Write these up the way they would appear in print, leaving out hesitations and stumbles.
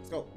Let's go.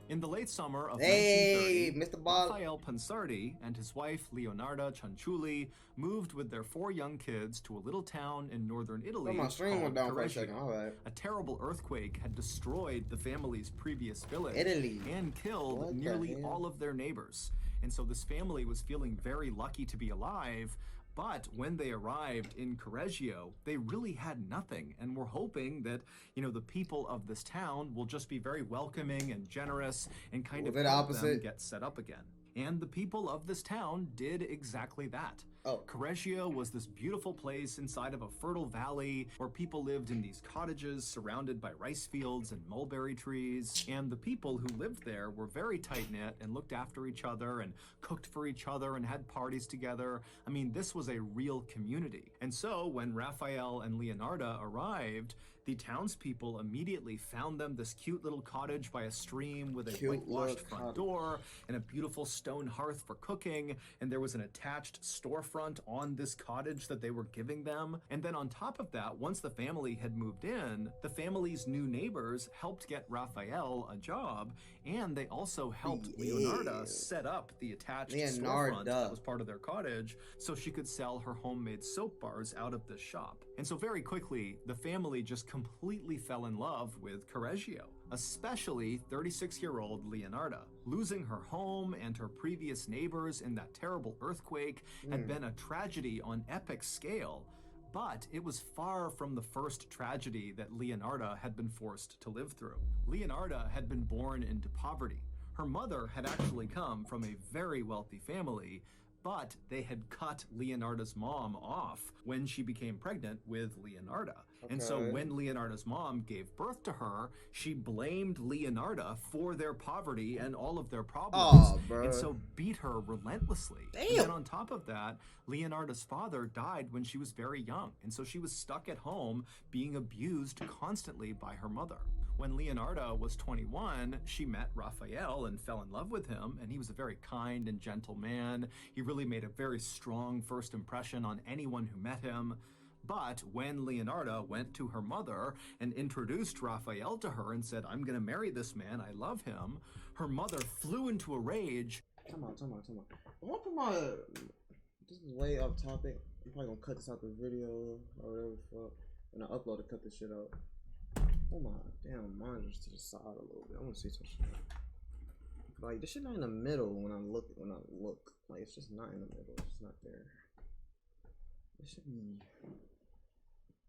In the late summer of Hey, 1930, MrBallen. Raphael Pansardi and his wife Leonarda Cianciulli moved with their 4 young kids to a little town in northern Italy My stream went called down for a Correggio. second. All right. A terrible earthquake had destroyed the family's previous village Italy. and killed What the nearly hell? all of their neighbors. And so this family was feeling very lucky to be alive. But when they arrived in Correggio, they really had nothing and were hoping that, the people of this town will just be very welcoming and generous and kind of help them get set up again. And the people of this town did exactly that. Correggio was this beautiful place inside of a fertile valley where people lived in these cottages surrounded by rice fields and mulberry trees. And the people who lived there were very tight-knit and looked after each other and cooked for each other and had parties together. I mean, this was a real community. And so when Raphael and Leonarda arrived, the townspeople immediately found them this cute little cottage by a stream with a whitewashed front door and a beautiful stone hearth for cooking, and there was an attached storefront on this cottage that they were giving them. And then on top of that, once the family had moved in, the family's new neighbors helped get Raphael a job, and they also helped Leonarda set up the attached storefront that was part of their cottage so she could sell her homemade soap bars out of this shop. And so very quickly, the family just completely fell in love with Correggio, especially 36-year-old Leonarda. Losing her home and her previous neighbors in that terrible earthquake had been a tragedy on epic scale, but it was far from the first tragedy that Leonarda had been forced to live through. Leonarda had been born into poverty. Her mother had actually come from a very wealthy family, but they had cut Leonarda's mom off when she became pregnant with Leonarda. And so when Leonarda's mom gave birth to her, she blamed Leonarda for their poverty and all of their problems, and so beat her relentlessly. And then on top of that, Leonarda's father died when she was very young, and so she was stuck at home being abused constantly by her mother. When Leonarda was 21, she met Raphael and fell in love with him, and he was a very kind and gentle man. He really made a very strong first impression on anyone who met him. But when Leonarda went to her mother and introduced Raphael to her and said, "I'm going to marry this man, I love him," her mother flew into a rage. Come on. I want to put my... This is way off topic. I'm probably going to cut this out the video or whatever the fuck. When I upload it, cut this shit out. Oh my damn monitors to the side a little bit. I want to see some shit. Like this shit not in the middle when I look. Like it's just not in the middle. It's just not there. It should be.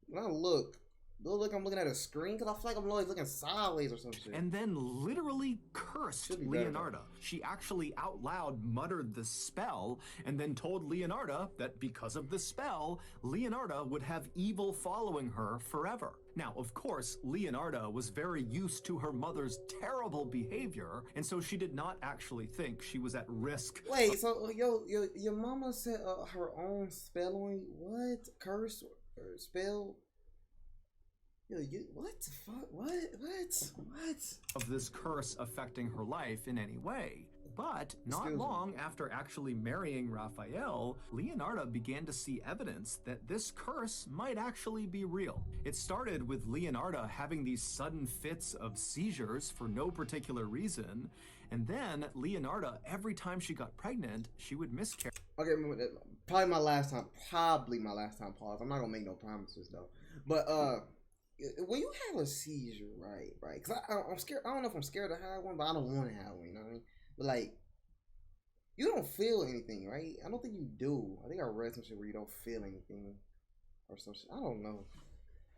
When I look, I'm looking at a screen because I feel like I'm always looking sideways or some shit. And then literally cursed Leonarda. She actually out loud muttered the spell and then told Leonarda that because of the spell, Leonarda would have evil following her forever. Now, of course, Leonarda was very used to her mother's terrible behavior, and so she did not actually think she was at risk. Wait, so your mama said her own spelling? What? Curse or spell? What the fuck? What? Of this curse affecting her life in any way. But not long after actually marrying Raphael, Leonarda began to see evidence that this curse might actually be real. It started with Leonarda having these sudden fits of seizures for no particular reason, and then Leonarda, every time she got pregnant, she would miscarry. Okay, probably my last time. Pause. I'm not gonna make no promises though. But when you have a seizure, right? Because I'm scared. I don't know if I'm scared to have one, but I don't want to have one. You know what I mean? But like, you don't feel anything, right? I don't think you do. I think I read some shit where you don't feel anything or some shit. I don't know.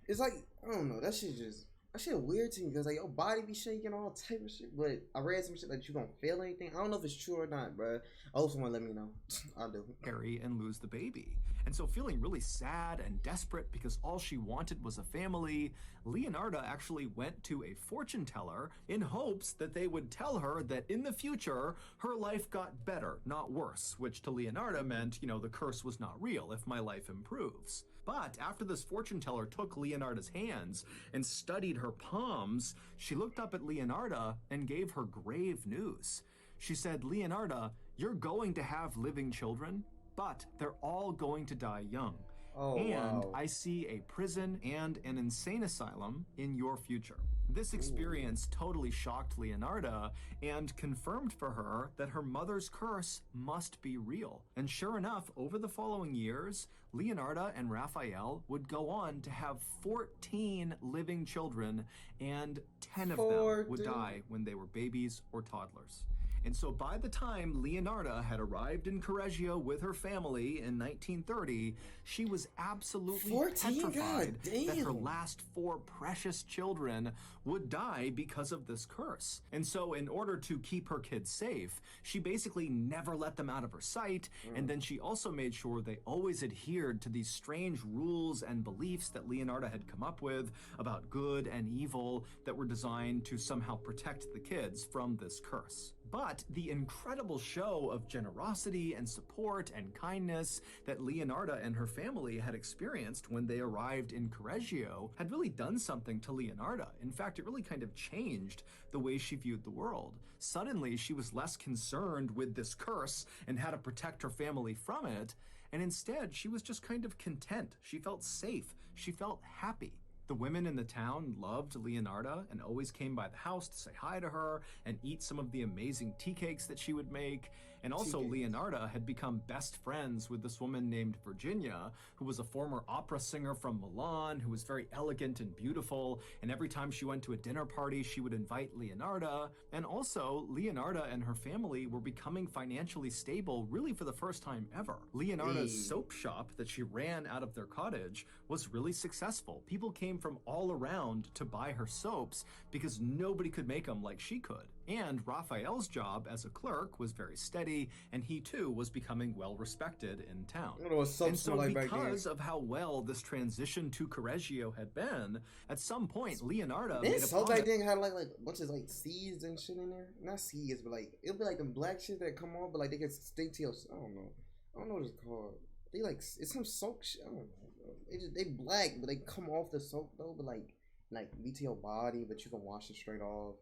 It's like, I don't know. That shit weird to me because like your body be shaking all type of shit. But I read some shit that you don't feel anything. I don't know if it's true or not, bro. I hope someone let me know. I'll do. Carry and lose the baby. And so feeling really sad and desperate because all she wanted was a family, Leonarda actually went to a fortune teller in hopes that they would tell her that in the future, her life got better, not worse, which to Leonarda meant, the curse was not real if my life improves. But after this fortune teller took Leonarda's hands and studied her palms, she looked up at Leonarda and gave her grave news. She said, "Leonarda, you're going to have living children, but they're all going to die young. Oh, And wow. I see a prison and an insane asylum in your future. This experience totally shocked Leonarda and confirmed for her that her mother's curse must be real. And sure enough, over the following years, Leonarda and Raphael would go on to have 14 living children, and 10 of them would 14. die when they were babies or toddlers. And so by the time Leonarda had arrived in Correggio with her family in 1930, she was absolutely 14? petrified God that her damn. last 4 precious children would die because of this curse. And so in order to keep her kids safe, she basically never let them out of her sight, and then she also made sure they always adhered to these strange rules and beliefs that Leonarda had come up with about good and evil that were designed to somehow protect the kids from this curse. But the incredible show of generosity and support and kindness that Leonarda and her family had experienced when they arrived in Correggio had really done something to Leonarda. In fact, it really kind of changed the way she viewed the world. Suddenly, she was less concerned with this curse and how to protect her family from it, and instead, she was just kind of content. She felt safe. She felt happy. The women in the town loved Leonarda and always came by the house to say hi to her and eat some of the amazing tea cakes that she would make. And also, Leonarda had become best friends with this woman named Virginia, who was a former opera singer from Milan, who was very elegant and beautiful. And every time she went to a dinner party, she would invite Leonarda. And also, Leonarda and her family were becoming financially stable really for the first time ever. Leonarda's soap shop that she ran out of their cottage was really successful. People came from all around to buy her soaps because nobody could make them like she could. And Raphael's job as a clerk was very steady, and he too was becoming well respected in town. And so because of how well this transition to Correggio had been, at some point Leonarda made a soap promise. back then had like bunch of like seeds and shit in there. Not seeds, but like it'll be like them black shit that come on, but like they can stick to your. I don't know what it's called. They like it's some soap shit. I don't know. They black, but they come off the soap though. But like be to your body, but you can wash it straight off.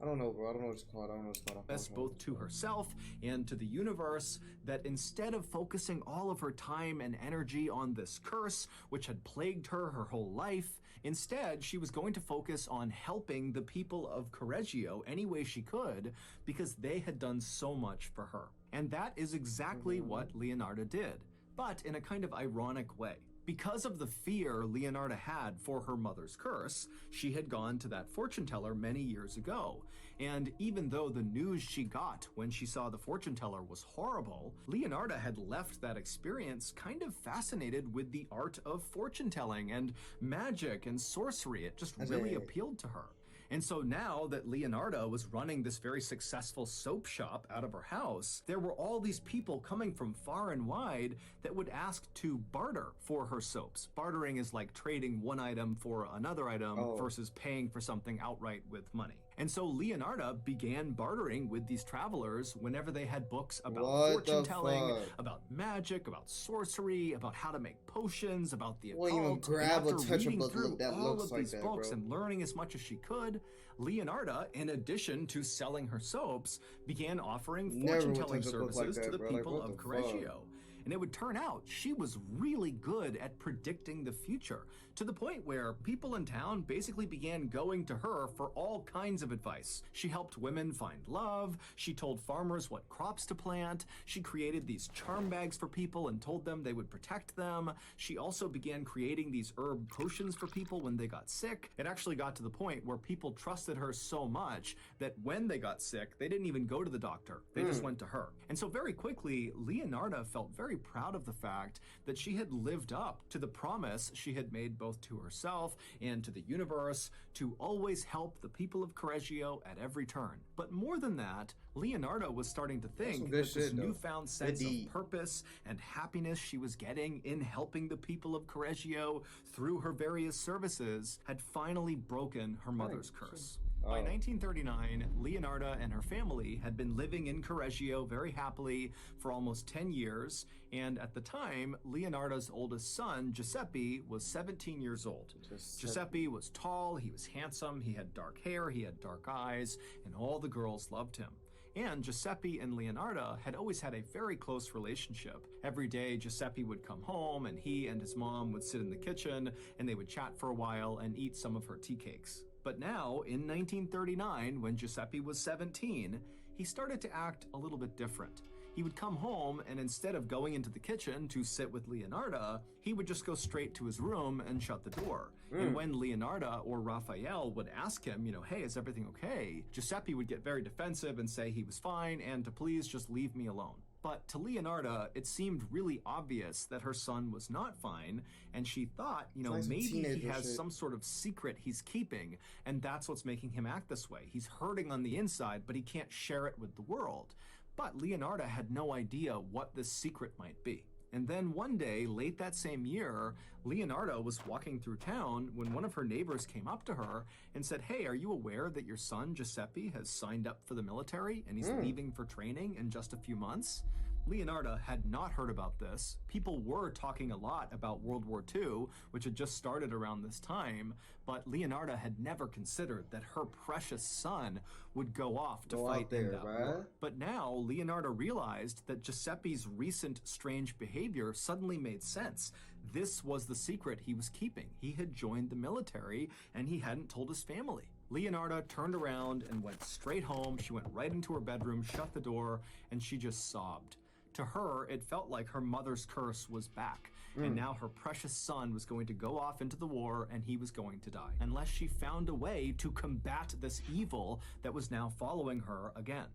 I don't know, bro. I don't know what it's called. I don't know what it's called. Both to herself and to the universe, that instead of focusing all of her time and energy on this curse, which had plagued her whole life, instead she was going to focus on helping the people of Correggio any way she could, because they had done so much for her. And that is exactly what Leonarda did, but in a kind of ironic way. Because of the fear Leonarda had for her mother's curse, she had gone to that fortune teller many years ago. And even though the news she got when she saw the fortune teller was horrible, Leonarda had left that experience kind of fascinated with the art of fortune telling and magic and sorcery. It just really appealed to her. And so now that Leonarda was running this very successful soap shop out of her house, there were all these people coming from far and wide that would ask to barter for her soaps. Bartering is like trading one item for another item versus paying for something outright with money. And so Leonarda began bartering with these travelers whenever they had books about fortune telling, about magic, about sorcery, about how to make potions, about the occult. Even grab and after reading through that all looks of like these that, books bro. and learning as much as she could, Leonarda, in addition to selling her soaps, began offering fortune-telling services to the people of Correggio. And it would turn out she was really good at predicting the future, to the point where people in town basically began going to her for all kinds of advice. She helped women find love, she told farmers what crops to plant, she created these charm bags for people and told them they would protect them. She also began creating these herb potions for people when they got sick. It actually got to the point where people trusted her so much that when they got sick, they didn't even go to the doctor. They just went to her. And so very quickly, Leonarda felt very proud of the fact that she had lived up to the promise she had made both to herself and to the universe to always help the people of Correggio at every turn. But more than that, Leonarda was starting to think that this newfound sense of purpose and happiness she was getting in helping the people of Correggio through her various services had finally broken her mother's curse. By 1939, Leonarda and her family had been living in Correggio very happily for almost 10 years, and at the time, Leonarda's oldest son, Giuseppe, was 17 years old. Giuseppe was tall, he was handsome, he had dark hair, he had dark eyes, and all the girls loved him. And Giuseppe and Leonarda had always had a very close relationship. Every day, Giuseppe would come home and he and his mom would sit in the kitchen and they would chat for a while and eat some of her tea cakes. But now, in 1939, when Giuseppe was 17, he started to act a little bit different. He would come home and instead of going into the kitchen to sit with Leonarda, he would just go straight to his room and shut the door. And when Leonarda or Raphael would ask him, hey, is everything okay? Giuseppe would get very defensive and say he was fine and to please just leave me alone. But to Leonarda, it seemed really obvious that her son was not fine, and she thought, maybe he has some sort of secret he's keeping, and that's what's making him act this way. He's hurting on the inside, but he can't share it with the world. But Leonarda had no idea what this secret might be. And then one day, late that same year, Leonarda was walking through town when one of her neighbors came up to her and said, hey, are you aware that your son, Giuseppe, has signed up for the military and he's leaving for training in just a few months? Leonarda had not heard about this. People were talking a lot about World War II, which had just started around this time, but Leonarda had never considered that her precious son would go off to fight in that war. But now, Leonarda realized that Giuseppe's recent strange behavior suddenly made sense. This was the secret he was keeping. He had joined the military, and he hadn't told his family. Leonarda turned around and went straight home. She went right into her bedroom, shut the door, and she just sobbed. To her, it felt like her mother's curse was back, and now her precious son was going to go off into the war and he was going to die, unless she found a way to combat this evil that was now following her again.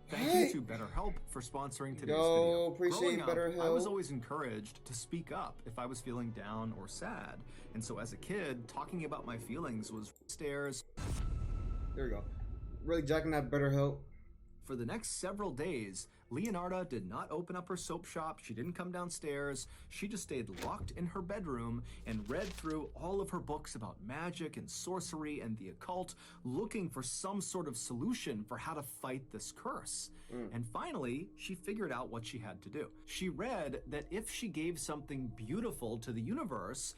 Thank you to BetterHelp for sponsoring today's video. Appreciate BetterHelp. I was always encouraged to speak up if I was feeling down or sad, and so as a kid, talking about my feelings was stairs. There we go. Really jacking that BetterHelp. For the next several days, Leonarda did not open up her soap shop. She didn't come downstairs. She just stayed locked in her bedroom and read through all of her books about magic and sorcery and the occult, looking for some sort of solution for how to fight this curse. And finally, she figured out what she had to do. She read that if she gave something beautiful to the universe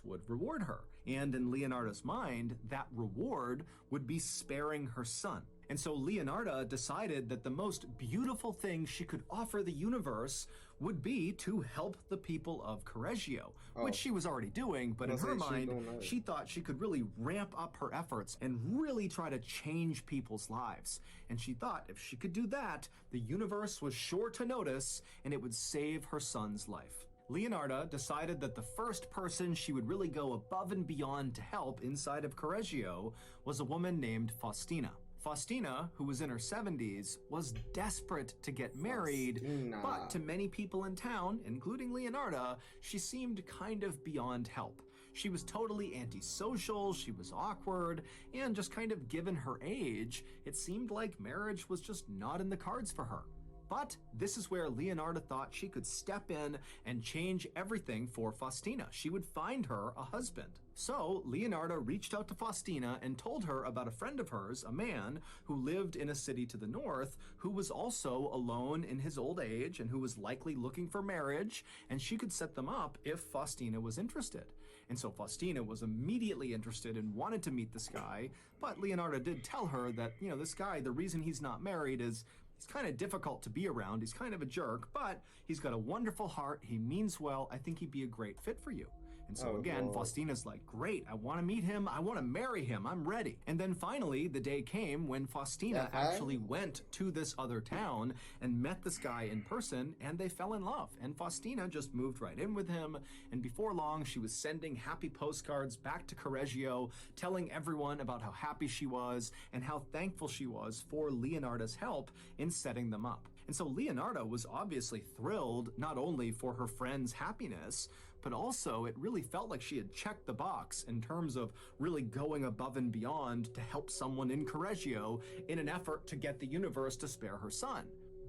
would reward her. And in Leonarda's mind, that reward would be sparing her son. And so Leonarda decided that the most beautiful thing she could offer the universe would be to help the people of Correggio, which she was already doing, but in her mind, she thought she could really ramp up her efforts and really try to change people's lives. And she thought if she could do that, the universe was sure to notice and it would save her son's life. Leonarda decided that the first person she would really go above and beyond to help inside of Correggio was a woman named Faustina. Faustina, who was in her 70s, was desperate to get married, but to many people in town, including Leonarda, she seemed kind of beyond help. She was totally antisocial, she was awkward, and just kind of given her age, it seemed like marriage was just not in the cards for her. But this is where Leonarda thought she could step in and change everything for Faustina. She would find her a husband. So Leonarda reached out to Faustina and told her about a friend of hers, a man who lived in a city to the north, who was also alone in his old age and who was likely looking for marriage, and she could set them up if Faustina was interested. And so Faustina was immediately interested and wanted to meet this guy, but Leonarda did tell her that, this guy, the reason he's not married is he's kind of difficult to be around. He's kind of a jerk, but he's got a wonderful heart. He means well. I think he'd be a great fit for you. And so again, Faustina's like, great, I want to meet him. I want to marry him. I'm ready. And then finally, the day came when Faustina actually went to this other town and met this guy in person, and they fell in love. And Faustina just moved right in with him. And before long, she was sending happy postcards back to Correggio, telling everyone about how happy she was and how thankful she was for Leonarda's help in setting them up. And so Leonarda was obviously thrilled not only for her friend's happiness, but also it really felt like she had checked the box in terms of really going above and beyond to help someone in Correggio in an effort to get the universe to spare her son.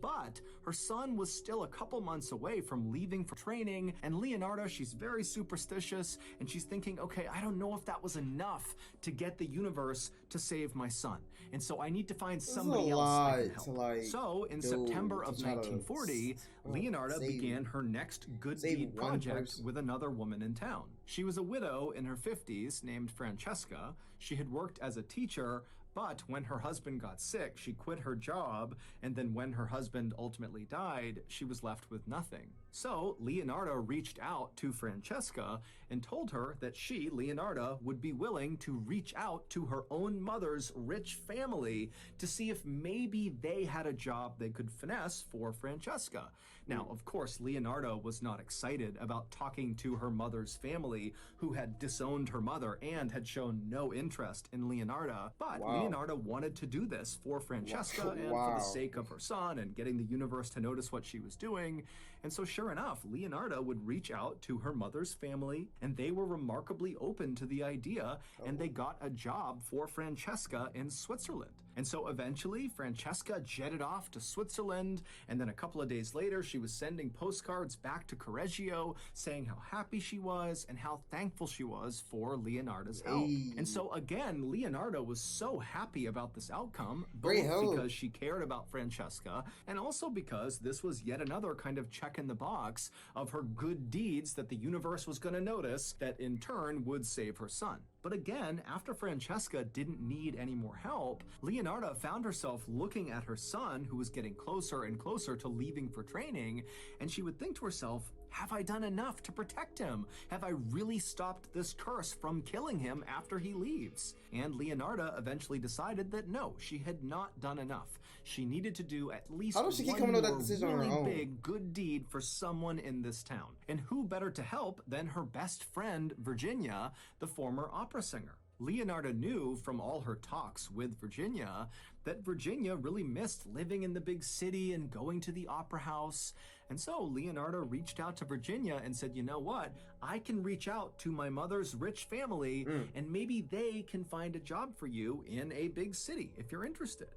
But her son was still a couple months away from leaving for training, and Leonardo, she's very superstitious, and she's thinking, okay, I don't know if that was enough to get the universe to save my son, and so I need to find somebody else that can help. So in September of 1940, Leonardo began her next good deed project with another woman in town. She was a widow in her 50s named Francesca. She had worked as a teacher, but when her husband got sick, she quit her job, and then when her husband ultimately died, she was left with nothing. So Leonardo reached out to Francesca and told her that she, Leonardo, would be willing to reach out to her own mother's rich family to see if maybe they had a job they could finesse for Francesca. Now, of course, Leonardo was not excited about talking to her mother's family, who had disowned her mother and had shown no interest in Leonardo, but Leonardo wanted to do this for Francesca and for the sake of her son and getting the universe to notice what she was doing. And so sure enough, Leonardo would reach out to her mother's family, and they were remarkably open to the idea, and they got a job for Francesca in Switzerland. And so eventually, Francesca jetted off to Switzerland, and then a couple of days later, she was sending postcards back to Correggio saying how happy she was and how thankful she was for Leonardo's help. And so again, Leonardo was so happy about this outcome, both because she cared about Francesca, and also because this was yet another kind of check in the box of her good deeds that the universe was going to notice that in turn would save her son. But again, after Francesca didn't need any more help, Leonardo found herself looking at her son, who was getting closer and closer to leaving for training, and she would think to herself, have I done enough to protect him? Have I really stopped this curse from killing him after he leaves? And Leonardo eventually decided that no, she had not done enough. She needed to do at least one more really big good deed for someone in this town. And who better to help than her best friend, Virginia, the former opera singer. Leonardo knew from all her talks with Virginia that Virginia really missed living in the big city and going to the opera house. And so Leonardo reached out to Virginia and said, you know what, I can reach out to my mother's rich family and maybe they can find a job for you in a big city if you're interested.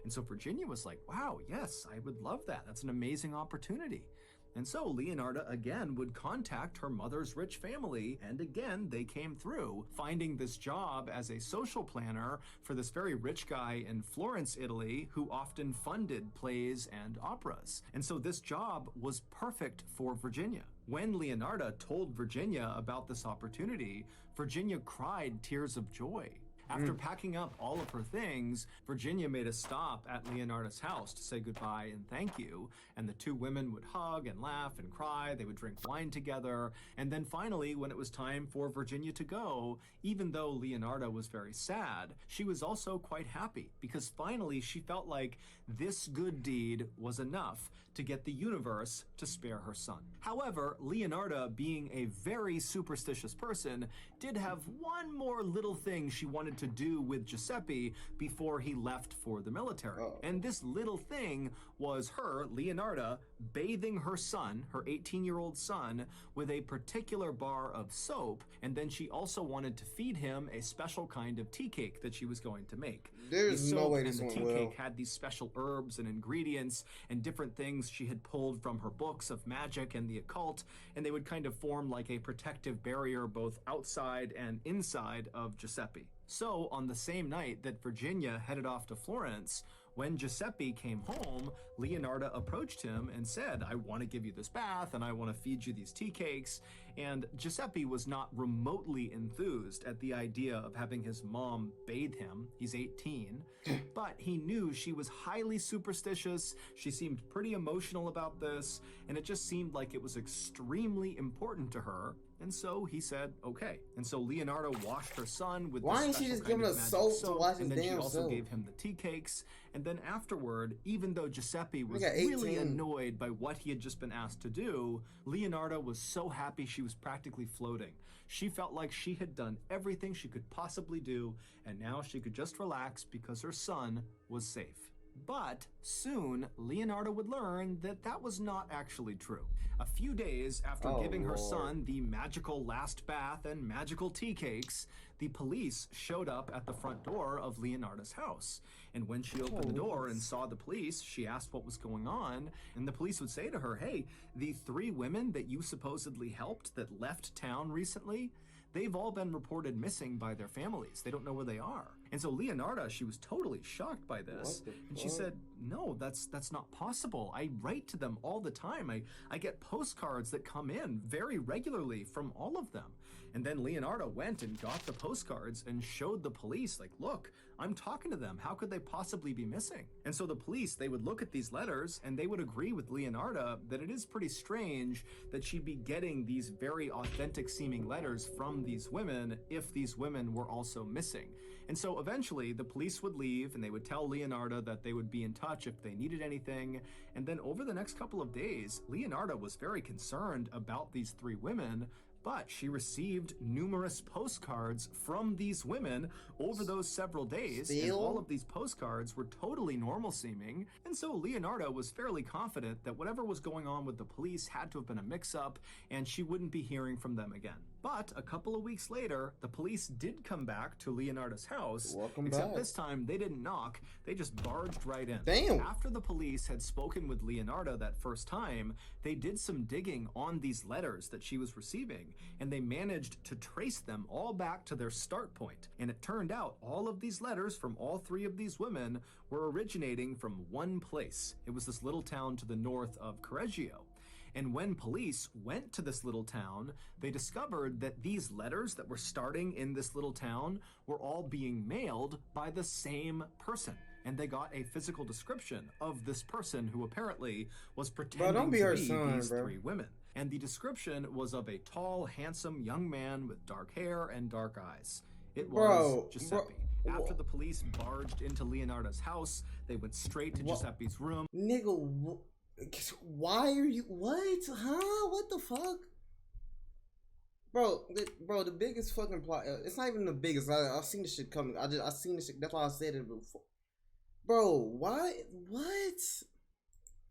And so Virginia was like, wow, yes, I would love that. That's an amazing opportunity. And so Leonardo again would contact her mother's rich family, and again they came through, finding this job as a social planner for this very rich guy in Florence, Italy, who often funded plays and operas. And so this job was perfect for Virginia. When Leonardo told Virginia about this opportunity, Virginia cried tears of joy. After packing up all of her things, Virginia made a stop at Leonardo's house to say goodbye and thank you, and the two women would hug and laugh and cry, they would drink wine together, and then finally, when it was time for Virginia to go, even though Leonardo was very sad, she was also quite happy, because finally she felt like this good deed was enough to get the universe to spare her son. However, Leonardo, being a very superstitious person, did have one more little thing she wanted to do with Giuseppe before he left for the military. And this little thing was her, Leonardo, bathing her son, her 18-year-old son, with a particular bar of soap, and then she also wanted to feed him a special kind of tea cake that she was going to make. There's no way this went well. The tea cake had these special herbs and ingredients and different things she had pulled from her books of magic and the occult, and they would kind of form like a protective barrier both outside and inside of Giuseppe. So on the same night that Virginia headed off to Florence, when Giuseppe came home, Leonardo approached him and said, I want to give you this bath and I want to feed you these tea cakes. And Giuseppe was not remotely enthused at the idea of having his mom bathe him. He's 18, but he knew she was highly superstitious. She seemed pretty emotional about this, and it just seemed like it was extremely important to her. And so he said, okay. And so Leonardo washed her son with Why ain't she just giving us soap to wash his damn self? And then she also gave him the tea cakes. And then afterward, even though Giuseppe was really annoyed by what he had just been asked to do, Leonardo was so happy she was practically floating. She felt like she had done everything she could possibly do, and now she could just relax because her son was safe. But soon, Leonardo would learn that that was not actually true. A few days after Oh, giving her Lord. son the magical last bath and magical tea cakes, the police showed up at the front door of Leonardo's house. And when she opened the door and saw the police, she asked what was going on, and the police would say to her, "Hey, the 3 women that you supposedly helped that left town recently, they've all been reported missing by their families. They don't know where they are." And so Leonardo, she was totally shocked by this. And she said, "No, that's not possible. I write to them all the time. I get postcards that come in very regularly from all of them." And then Leonardo went and got the postcards and showed the police, like, "Look, I'm talking to them. How could they possibly be missing?" And so the police, they would look at these letters and they would agree with Leonardo that it is pretty strange that she'd be getting these very authentic seeming letters from these women if these women were also missing. And so eventually the police would leave and they would tell Leonardo that they would be in touch if they needed anything. And then over the next couple of days, Leonardo was very concerned about these 3 women, but she received numerous postcards from these women over those several days, and all of these postcards were totally normal seeming, and so Leonardo was fairly confident that whatever was going on with the police had to have been a mix-up, and she wouldn't be hearing from them again. But a couple of weeks later, the police did come back to Leonardo's house, except this time they didn't knock, they just barged right in. Damn. After the police had spoken with Leonardo that first time, they did some digging on these letters that she was receiving, and they managed to trace them all back to their start point. And it turned out all of these letters from all 3 of these women were originating from one place. It was this little town to the north of Correggio. And when police went to this little town, they discovered that these letters that were starting in this little town were all being mailed by the same person. And they got a physical description of this person who apparently was pretending to be these 3 women. And the description was of a tall, handsome young man with dark hair and dark eyes. It was Giuseppe. After the police barged into Leonardo's house, they went straight to Giuseppe's room. Nigga, why are you, what? Huh? What the fuck? Bro, the biggest fucking plot, it's not even the biggest, I've seen this shit coming, I seen this shit, that's why I said it before. Bro, why, what?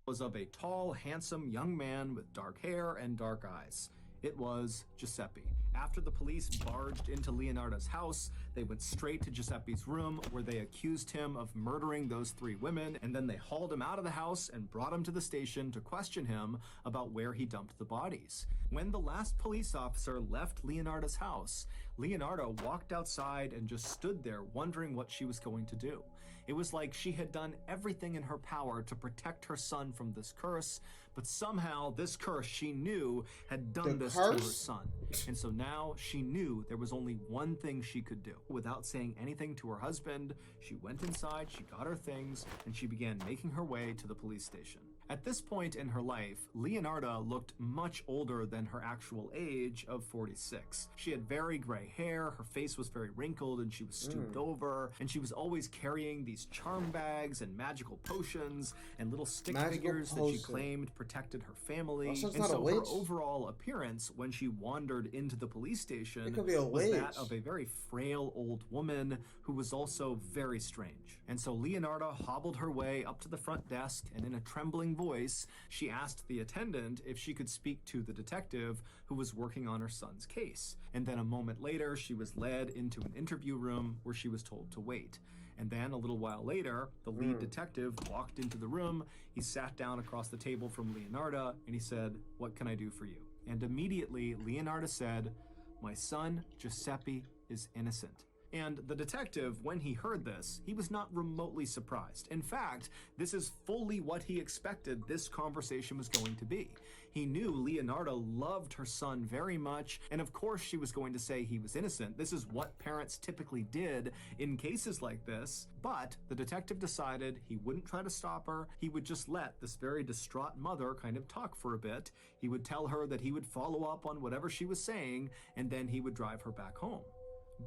Was of a tall, handsome young man with dark hair and dark eyes. It was Giuseppe. After the police barged into Leonardo's house, they went straight to Giuseppe's room where they accused him of murdering those 3 women, and then they hauled him out of the house and brought him to the station to question him about where he dumped the bodies. When the last police officer left Leonardo's house, Leonardo walked outside and just stood there wondering what she was going to do. It was like she had done everything in her power to protect her son from this curse, but somehow this curse she knew had done this to her son. And so now she knew there was only one thing she could do. Without saying anything to her husband, she went inside, she got her things, and she began making her way to the police station. At this point in her life, Leonardo looked much older than her actual age of 46. She had very gray hair, her face was very wrinkled, and she was stooped over, and she was always carrying these charm bags and magical potions and little stick figures that she claimed protected her family. And so her overall appearance when she wandered into the police station was that of a very frail old woman who was also very strange. And so Leonardo hobbled her way up to the front desk, and in a trembling voice, she asked the attendant if she could speak to the detective who was working on her son's case. And then a moment later, she was led into an interview room where she was told to wait. And then a little while later, the lead detective walked into the room. He sat down across the table from Leonardo and he said, "What can I do for you?" And immediately Leonardo said, "My son, Giuseppe, is innocent." And the detective, when he heard this, he was not remotely surprised. In fact, this is fully what he expected this conversation was going to be. He knew Leonardo loved her son very much, and of course she was going to say he was innocent. This is what parents typically did in cases like this. But the detective decided he wouldn't try to stop her. He would just let this very distraught mother kind of talk for a bit. He would tell her that he would follow up on whatever she was saying, and then he would drive her back home.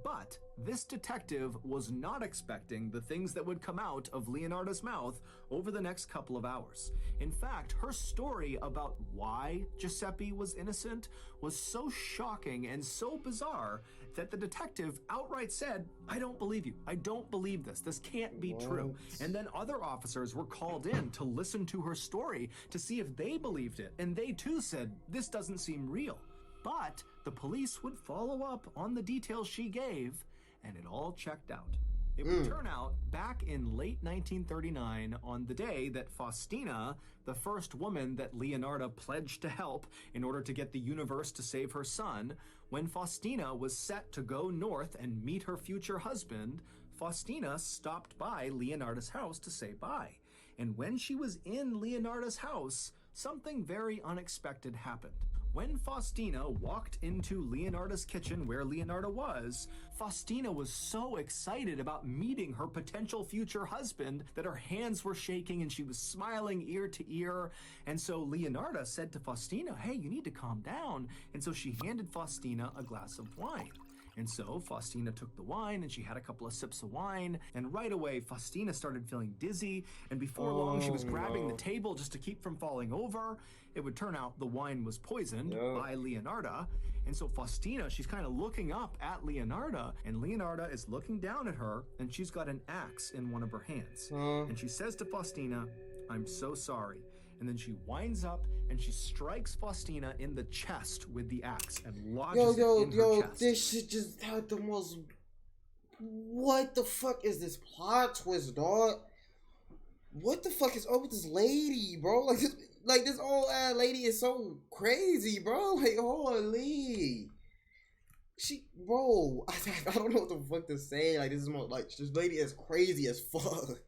But this detective was not expecting the things that would come out of Leonarda's mouth over the next couple of hours. In fact, her story about why Giuseppe was innocent was so shocking and so bizarre that the detective outright said, "I don't believe you. I don't believe this. This can't be true." And then other officers were called in to listen to her story to see if they believed it. And they too said, "This doesn't seem real." But the police would follow up on the details she gave, and it all checked out. It would turn out back in late 1939, on the day that Faustina, the first woman that Leonarda pledged to help in order to get the universe to save her son, when Faustina was set to go north and meet her future husband, Faustina stopped by Leonarda's house to say bye. And when she was in Leonarda's house, something very unexpected happened. When Faustina walked into Leonarda's kitchen where Leonarda was, Faustina was so excited about meeting her potential future husband that her hands were shaking and she was smiling ear to ear. And so Leonarda said to Faustina, "Hey, you need to calm down." And so she handed Faustina a glass of wine. And so Faustina took the wine and she had a couple of sips of wine, and right away Faustina started feeling dizzy, and before long she was grabbing the table just to keep from falling over. It would turn out the wine was poisoned by Leonarda, and so Faustina, she's kind of looking up at Leonarda, and Leonarda is looking down at her, and she's got an axe in one of her hands. And she says to Faustina, "I'm so sorry." And then she winds up and she strikes Faustina in the chest with the axe and lodges it in her chest. This shit just had the most... What the fuck is this plot twist, dog? What the fuck is up with this lady, bro? Like this old ass lady is so crazy, bro. Like, holy. Bro, I don't know what the fuck to say. Like, this is more like, this lady is crazy as fuck.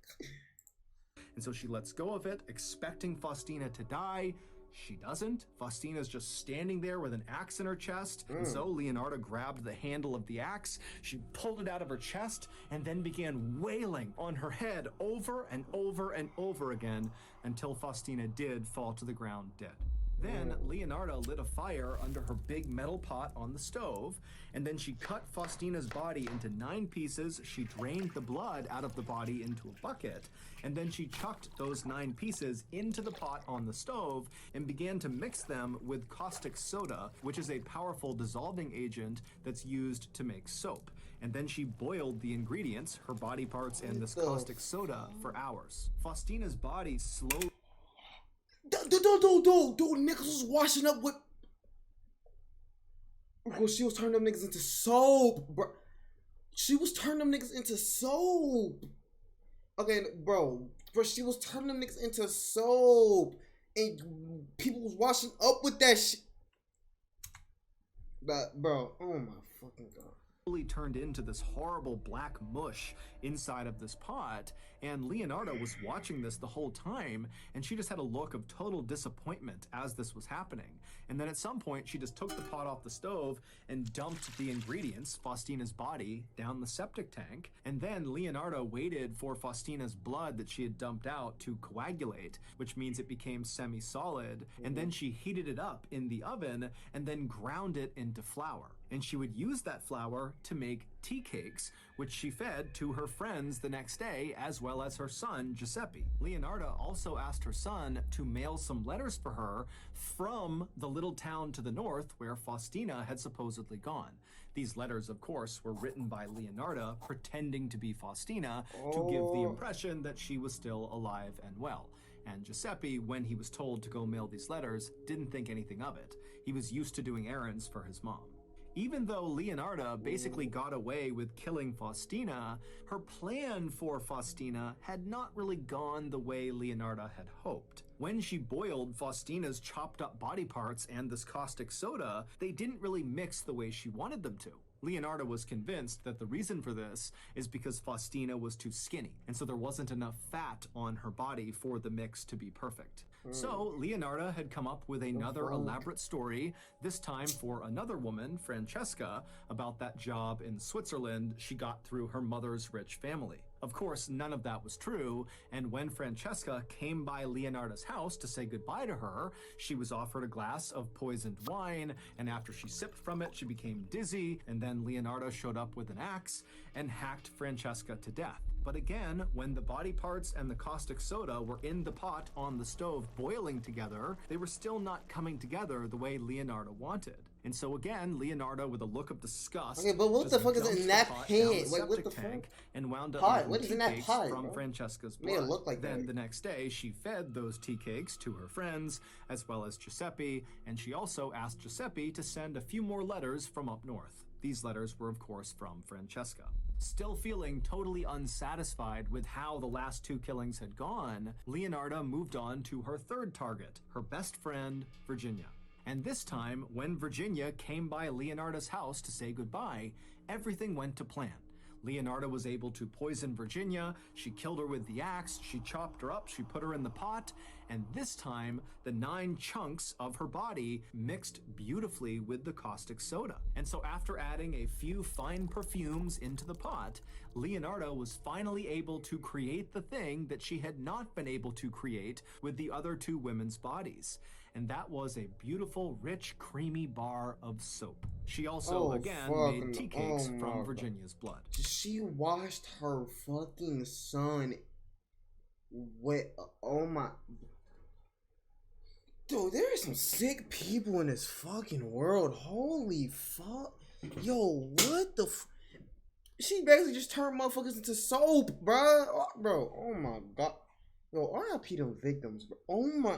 And so she lets go of it, expecting Faustina to die. She doesn't. Faustina's just standing there with an axe in her chest. And so Leonarda grabbed the handle of the axe, she pulled it out of her chest, and then began wailing on her head over and over and over again until Faustina did fall to the ground dead. Then Leonarda lit a fire under her big metal pot on the stove, and then she cut Faustina's body into 9 pieces. She drained the blood out of the body into a bucket, and then she chucked those 9 pieces into the pot on the stove and began to mix them with caustic soda, which is a powerful dissolving agent that's used to make soap. And then she boiled the ingredients, her body parts and this caustic soda, for hours. Faustina's body slowly... Dude, niggas was washing up with... Bro, she was turning them niggas into soap, bro. She was turning them niggas into soap. Okay, bro, she was turning them niggas into soap. And people was washing up with that shit. Bro, oh my fucking god. Turned into this horrible black mush inside of this pot, and Leonarda was watching this the whole time, and she just had a look of total disappointment as this was happening. And then at some point she just took the pot off the stove and dumped the ingredients, Faustina's body, down the septic tank, and then Leonarda waited for Faustina's blood that she had dumped out to coagulate, which means it became semi-solid, and then she heated it up in the oven and then ground it into flour. And she would use that flour to make tea cakes, which she fed to her friends the next day, as well as her son, Giuseppe. Leonarda also asked her son to mail some letters for her from the little town to the north where Faustina had supposedly gone. These letters, of course, were written by Leonarda, pretending to be Faustina, to give the impression that she was still alive and well. And Giuseppe, when he was told to go mail these letters, didn't think anything of it. He was used to doing errands for his mom. Even though Leonarda basically got away with killing Faustina, her plan for Faustina had not really gone the way Leonarda had hoped. When she boiled Faustina's chopped up body parts and this caustic soda, they didn't really mix the way she wanted them to. Leonarda was convinced that the reason for this is because Faustina was too skinny, and so there wasn't enough fat on her body for the mix to be perfect. So Leonarda had come up with another elaborate story, this time for another woman, Francesca, about that job in Switzerland she got through her mother's rich family. Of course, none of that was true, and when Francesca came by Leonardo's house to say goodbye to her, she was offered a glass of poisoned wine, and after she sipped from it, she became dizzy, and then Leonardo showed up with an axe and hacked Francesca to death. But again, when the body parts and the caustic soda were in the pot on the stove boiling together, they were still not coming together the way Leonardo wanted. And so again, Leonardo, with a look of disgust, Okay, but what the fuck is in that pan? Wait, what the fuck? And wound up Pot? What making is tea in that cakes pot, from bro? Francesca's Made it blood. look like Then that. the next day, she fed those tea cakes to her friends, as well as Giuseppe, and she also asked Giuseppe to send a few more letters from up north. These letters were, of course, from Francesca. Still feeling totally unsatisfied with how the last two killings had gone, Leonardo moved on to her third target, her best friend, Virginia. And this time, when Virginia came by Leonardo's house to say goodbye, everything went to plan. Leonardo was able to poison Virginia, she killed her with the axe, she chopped her up, she put her in the pot, and this time, the 9 chunks of her body mixed beautifully with the caustic soda. And so after adding a few fine perfumes into the pot, Leonardo was finally able to create the thing that she had not been able to create with the other 2 women's bodies. And that was a beautiful, rich, creamy bar of soap. She also, again, made tea cakes from Virginia's blood. She washed her fucking son wet. Oh my. Dude, there are some sick people in this fucking world. Holy fuck. Yo, what the She basically just turned motherfuckers into soap, bro. Oh my god. Yo, RIP them victims, bro. Oh my.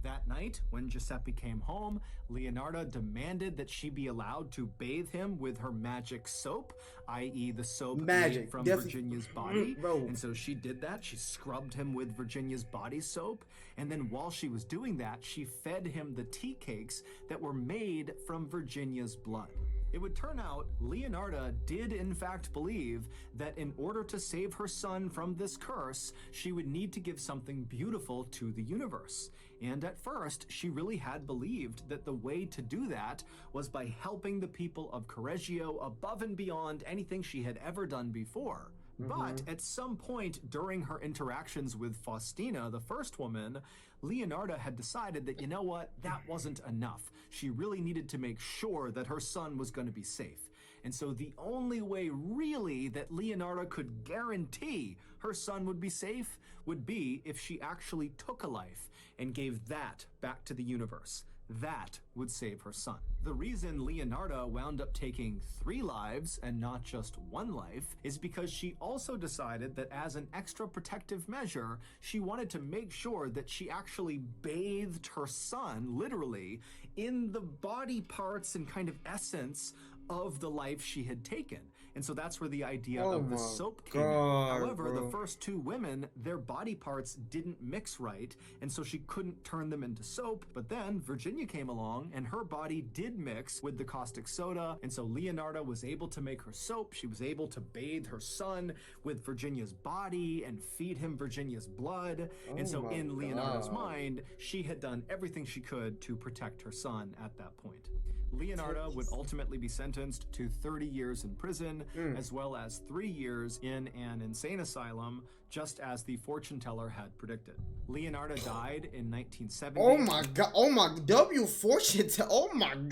That night, when Giuseppe came home, Leonardo demanded that she be allowed to bathe him with her magic soap, i.e. the soap made from Virginia's body. And so she did that. She scrubbed him with Virginia's body soap. And then while she was doing that, she fed him the tea cakes that were made from Virginia's blood. It would turn out Leonardo did in fact believe that in order to save her son from this curse, she would need to give something beautiful to the universe. And at first, she really had believed that the way to do that was by helping the people of Correggio above and beyond anything she had ever done before. But at some point during her interactions with Faustina, the first woman, Leonardo had decided that, you know what, that wasn't enough. She really needed to make sure that her son was going to be safe. And so the only way really that Leonardo could guarantee her son would be safe would be if she actually took a life and gave that back to the universe. That would save her son. The reason Leonardo wound up taking 3 lives and not just 1 life is because she also decided that as an extra protective measure, she wanted to make sure that she actually bathed her son, literally, in the body parts and kind of essence of the life she had taken. And so that's where the idea of the soap came in. However, the first 2 women, their body parts didn't mix right, and so she couldn't turn them into soap. But then Virginia came along, and her body did mix with the caustic soda, and so Leonardo was able to make her soap. She was able to bathe her son with Virginia's body and feed him Virginia's blood. And so in Leonardo's mind, she had done everything she could to protect her son at that point. Leonardo would ultimately be sentenced to 30 years in prison, as well as 3 years in an insane asylum, just as the fortune teller had predicted. Leonardo died in 1970. Oh my god, oh my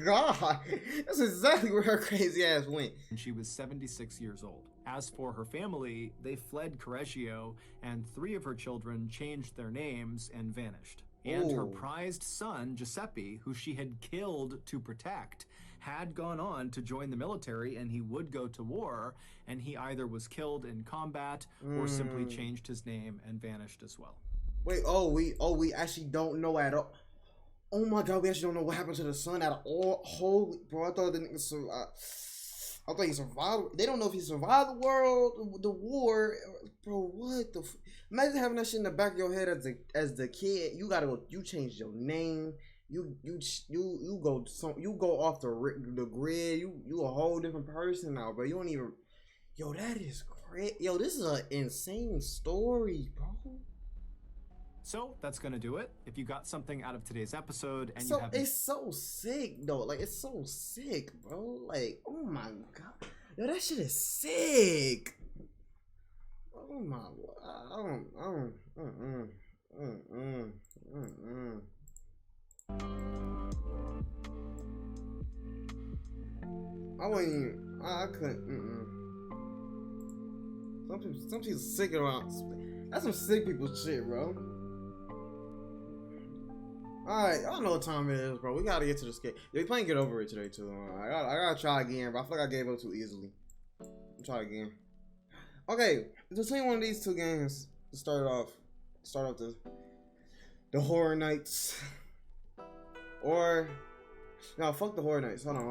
god. That's exactly where her crazy ass went. And she was 76 years old. As for her family, they fled Correggio, and 3 of her children changed their names and vanished. And her prized son, Giuseppe, who she had killed to protect, had gone on to join the military, and he would go to war, and he either was killed in combat or simply changed his name and vanished as well. Wait, we actually don't know at all. Oh my god, we actually don't know what happened to the son at all. Holy, bro, I thought the nigga survived. I thought he survived. They don't know if he survived the war. Bro, what the imagine having that shit in the back of your head as the kid. You gotta go, you change your name. You go off the grid. You a whole different person now, bro. You don't even. Yo, that is great. Yo, this is an insane story, bro. So that's gonna do it. If you got something out of today's episode and it's so sick though. Like, it's so sick, bro. Like, oh my god. Yo, that shit is sick. Oh my, I wouldn't even, I couldn't, some people sick around. That's some sick people shit, bro. Alright, I don't know what time it is, bro. We gotta get to the skate. They playing Get Over It today, too. I gotta try again, but I feel like I gave up too easily. I'll try again. Okay, between one of these two games to start off the Horror Nights. Or, no, fuck the Horror Nights. Hold on.